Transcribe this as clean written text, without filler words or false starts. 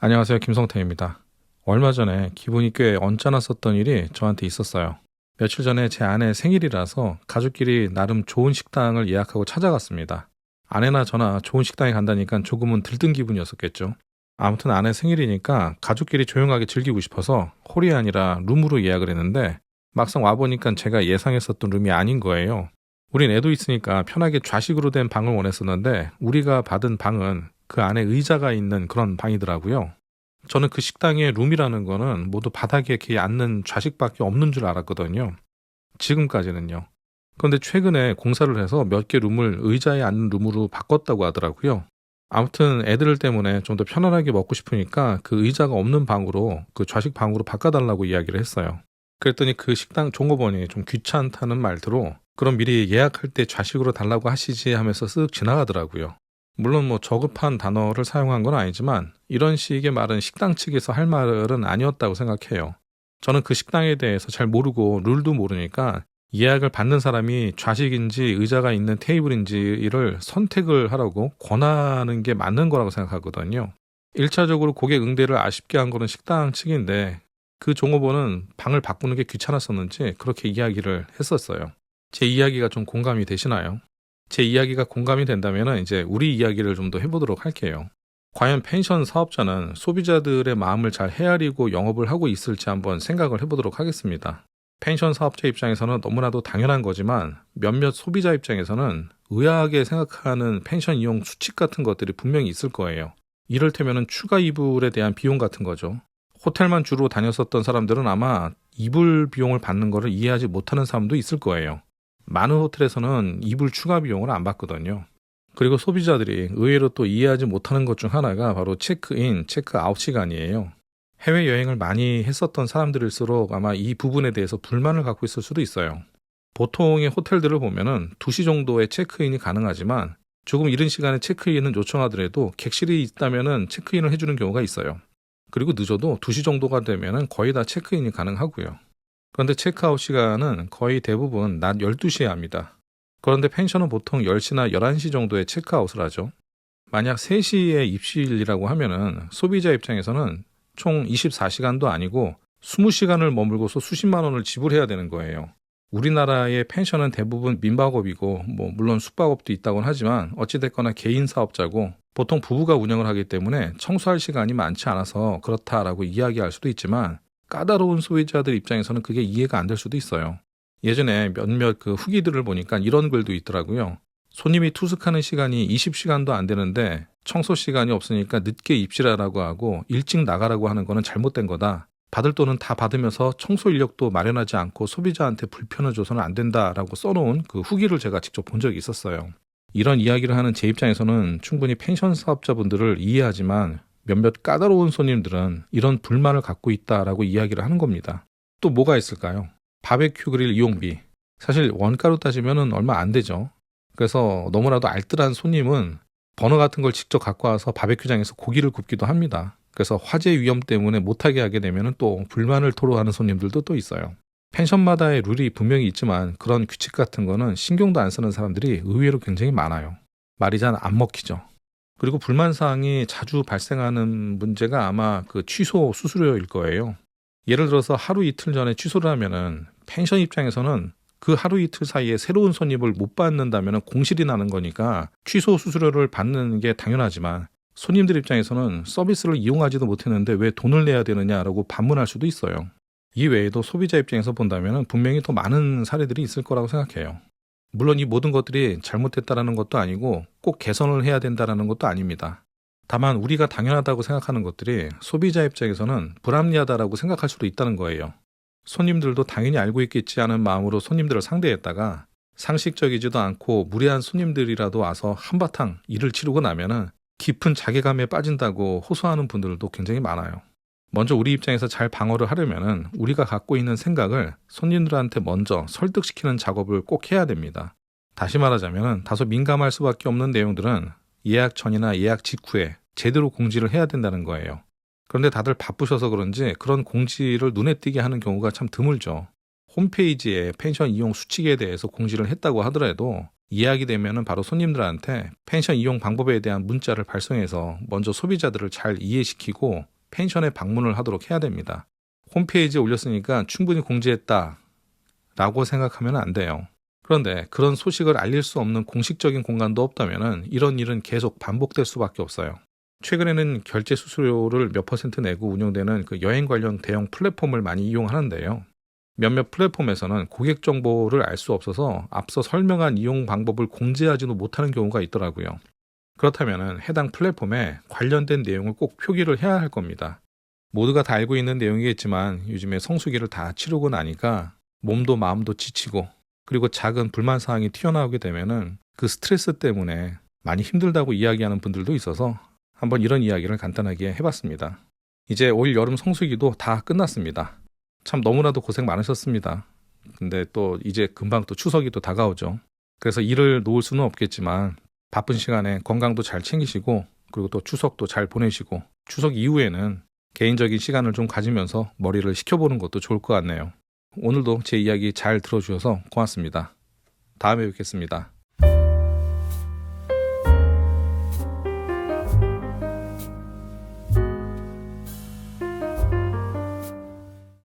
안녕하세요. 김성태입니다. 얼마 전에 기분이 꽤 언짢았었던 일이 저한테 있었어요. 며칠 전에 제 아내 생일이라서 가족끼리 나름 좋은 식당을 예약하고 찾아갔습니다. 아내나 저나 좋은 식당에 간다니까 조금은 들뜬 기분이었었겠죠. 아무튼 아내 생일이니까 가족끼리 조용하게 즐기고 싶어서 홀이 아니라 룸으로 예약을 했는데 막상 와보니까 제가 예상했었던 룸이 아닌 거예요. 우린 애도 있으니까 편하게 좌식으로 된 방을 원했었는데 우리가 받은 방은 그 안에 의자가 있는 그런 방이더라고요. 저는 그 식당의 룸이라는 거는 모두 바닥에 이렇게 앉는 좌식밖에 없는 줄 알았거든요. 지금까지는요. 그런데 최근에 공사를 해서 몇 개 룸을 의자에 앉는 룸으로 바꿨다고 하더라고요. 아무튼 애들 때문에 좀 더 편안하게 먹고 싶으니까 그 의자가 없는 방으로 그 좌식 방으로 바꿔달라고 이야기를 했어요. 그랬더니 그 식당 종업원이 좀 귀찮다는 말투로 그럼 미리 예약할 때 좌식으로 달라고 하시지 하면서 쓱 지나가더라고요. 물론 뭐 저급한 단어를 사용한 건 아니지만 이런 식의 말은 식당 측에서 할 말은 아니었다고 생각해요. 저는 그 식당에 대해서 잘 모르고 룰도 모르니까 예약을 받는 사람이 좌식인지 의자가 있는 테이블인지를 선택을 하라고 권하는 게 맞는 거라고 생각하거든요. 1차적으로 고객 응대를 아쉽게 한 거는 식당 측인데 그 종업원은 방을 바꾸는 게 귀찮았었는지 그렇게 이야기를 했었어요. 제 이야기가 좀 공감이 되시나요? 제 이야기가 공감이 된다면 이제 우리 이야기를 좀 더 해보도록 할게요. 과연 펜션 사업자는 소비자들의 마음을 잘 헤아리고 영업을 하고 있을지 한번 생각을 해보도록 하겠습니다. 펜션 사업자 입장에서는 너무나도 당연한 거지만 몇몇 소비자 입장에서는 의아하게 생각하는 펜션 이용 수칙 같은 것들이 분명히 있을 거예요. 이를테면 추가 이불에 대한 비용 같은 거죠. 호텔만 주로 다녔었던 사람들은 아마 이불 비용을 받는 것을 이해하지 못하는 사람도 있을 거예요. 많은 호텔에서는 이불 추가 비용을 안 받거든요. 그리고 소비자들이 의외로 또 이해하지 못하는 것 중 하나가 바로 체크인, 체크아웃 시간이에요. 해외여행을 많이 했었던 사람들일수록 아마 이 부분에 대해서 불만을 갖고 있을 수도 있어요. 보통의 호텔들을 보면은 2시 정도에 체크인이 가능하지만 조금 이른 시간에 체크인은 요청하더라도 객실이 있다면은 체크인을 해주는 경우가 있어요. 그리고 늦어도 2시 정도가 되면은 거의 다 체크인이 가능하고요. 그런데 체크아웃 시간은 거의 대부분 낮 12시에 합니다. 그런데 펜션은 보통 10시나 11시 정도에 체크아웃을 하죠. 만약 3시에 입실이라고 하면은 소비자 입장에서는 총 24시간도 아니고 20시간을 머물고서 수십만 원을 지불해야 되는 거예요. 우리나라의 펜션은 대부분 민박업이고 물론 숙박업도 있다곤 하지만 어찌됐거나 개인 사업자고 보통 부부가 운영을 하기 때문에 청소할 시간이 많지 않아서 그렇다라고 이야기할 수도 있지만 까다로운 소비자들 입장에서는 그게 이해가 안 될 수도 있어요. 예전에 몇몇 그 후기들을 보니까 이런 글도 있더라고요. 손님이 투숙하는 시간이 20시간도 안 되는데 청소 시간이 없으니까 늦게 입실하라고 하고 일찍 나가라고 하는 거는 잘못된 거다. 받을 돈은 다 받으면서 청소 인력도 마련하지 않고 소비자한테 불편을 줘서는 안 된다라고 써놓은 그 후기를 제가 직접 본 적이 있었어요. 이런 이야기를 하는 제 입장에서는 충분히 펜션 사업자분들을 이해하지만 몇몇 까다로운 손님들은 이런 불만을 갖고 있다라고 이야기를 하는 겁니다. 또 뭐가 있을까요? 바베큐 그릴 이용비. 사실 원가로 따지면 얼마 안 되죠. 그래서 너무나도 알뜰한 손님은 버너 같은 걸 직접 갖고 와서 바베큐장에서 고기를 굽기도 합니다. 그래서 화재 위험 때문에 못하게 하게 되면 또 불만을 토로하는 손님들도 또 있어요. 펜션마다의 룰이 분명히 있지만 그런 규칙 같은 거는 신경도 안 쓰는 사람들이 의외로 굉장히 많아요. 말이 잘 안 먹히죠. 그리고 불만사항이 자주 발생하는 문제가 아마 그 취소 수수료일 거예요. 예를 들어서 하루 이틀 전에 취소를 하면은 펜션 입장에서는 그 하루 이틀 사이에 새로운 손님을 못 받는다면 공실이 나는 거니까 취소 수수료를 받는 게 당연하지만 손님들 입장에서는 서비스를 이용하지도 못했는데 왜 돈을 내야 되느냐라고 반문할 수도 있어요. 이 외에도 소비자 입장에서 본다면 분명히 더 많은 사례들이 있을 거라고 생각해요. 물론 이 모든 것들이 잘못됐다라는 것도 아니고 꼭 개선을 해야 된다라는 것도 아닙니다. 다만 우리가 당연하다고 생각하는 것들이 소비자 입장에서는 불합리하다라고 생각할 수도 있다는 거예요. 손님들도 당연히 알고 있겠지 하는 마음으로 손님들을 상대했다가 상식적이지도 않고 무례한 손님들이라도 와서 한바탕 일을 치르고 나면은 깊은 자괴감에 빠진다고 호소하는 분들도 굉장히 많아요. 먼저 우리 입장에서 잘 방어를 하려면은 우리가 갖고 있는 생각을 손님들한테 먼저 설득시키는 작업을 꼭 해야 됩니다. 다시 말하자면 다소 민감할 수밖에 없는 내용들은 예약 전이나 예약 직후에 제대로 공지를 해야 된다는 거예요. 그런데 다들 바쁘셔서 그런지 그런 공지를 눈에 띄게 하는 경우가 참 드물죠. 홈페이지에 펜션 이용 수칙에 대해서 공지를 했다고 하더라도 예약이 되면은 바로 손님들한테 펜션 이용 방법에 대한 문자를 발송해서 먼저 소비자들을 잘 이해시키고 펜션에 방문을 하도록 해야 됩니다. 홈페이지에 올렸으니까 충분히 공지했다 라고 생각하면 안 돼요. 그런데 그런 소식을 알릴 수 없는 공식적인 공간도 없다면 이런 일은 계속 반복될 수밖에 없어요. 최근에는 결제 수수료를 몇 % 내고 운영되는 그 여행 관련 대형 플랫폼을 많이 이용하는데요. 몇몇 플랫폼에서는 고객 정보를 알 수 없어서 앞서 설명한 이용 방법을 공지하지도 못하는 경우가 있더라고요. 그렇다면 해당 플랫폼에 관련된 내용을 꼭 표기를 해야 할 겁니다. 모두가 다 알고 있는 내용이겠지만 요즘에 성수기를 다 치르고 나니까 몸도 마음도 지치고 그리고 작은 불만 사항이 튀어나오게 되면은 그 스트레스 때문에 많이 힘들다고 이야기하는 분들도 있어서 한번 이런 이야기를 간단하게 해봤습니다. 이제 올 여름 성수기도 다 끝났습니다. 참 너무나도 고생 많으셨습니다. 근데 또 이제 금방 또 추석이 또 다가오죠. 그래서 일을 놓을 수는 없겠지만 바쁜 시간에 건강도 잘 챙기시고 그리고 또 추석도 잘 보내시고 추석 이후에는 개인적인 시간을 좀 가지면서 머리를 식혀보는 것도 좋을 것 같네요. 오늘도 제 이야기 잘 들어주셔서 고맙습니다. 다음에 뵙겠습니다.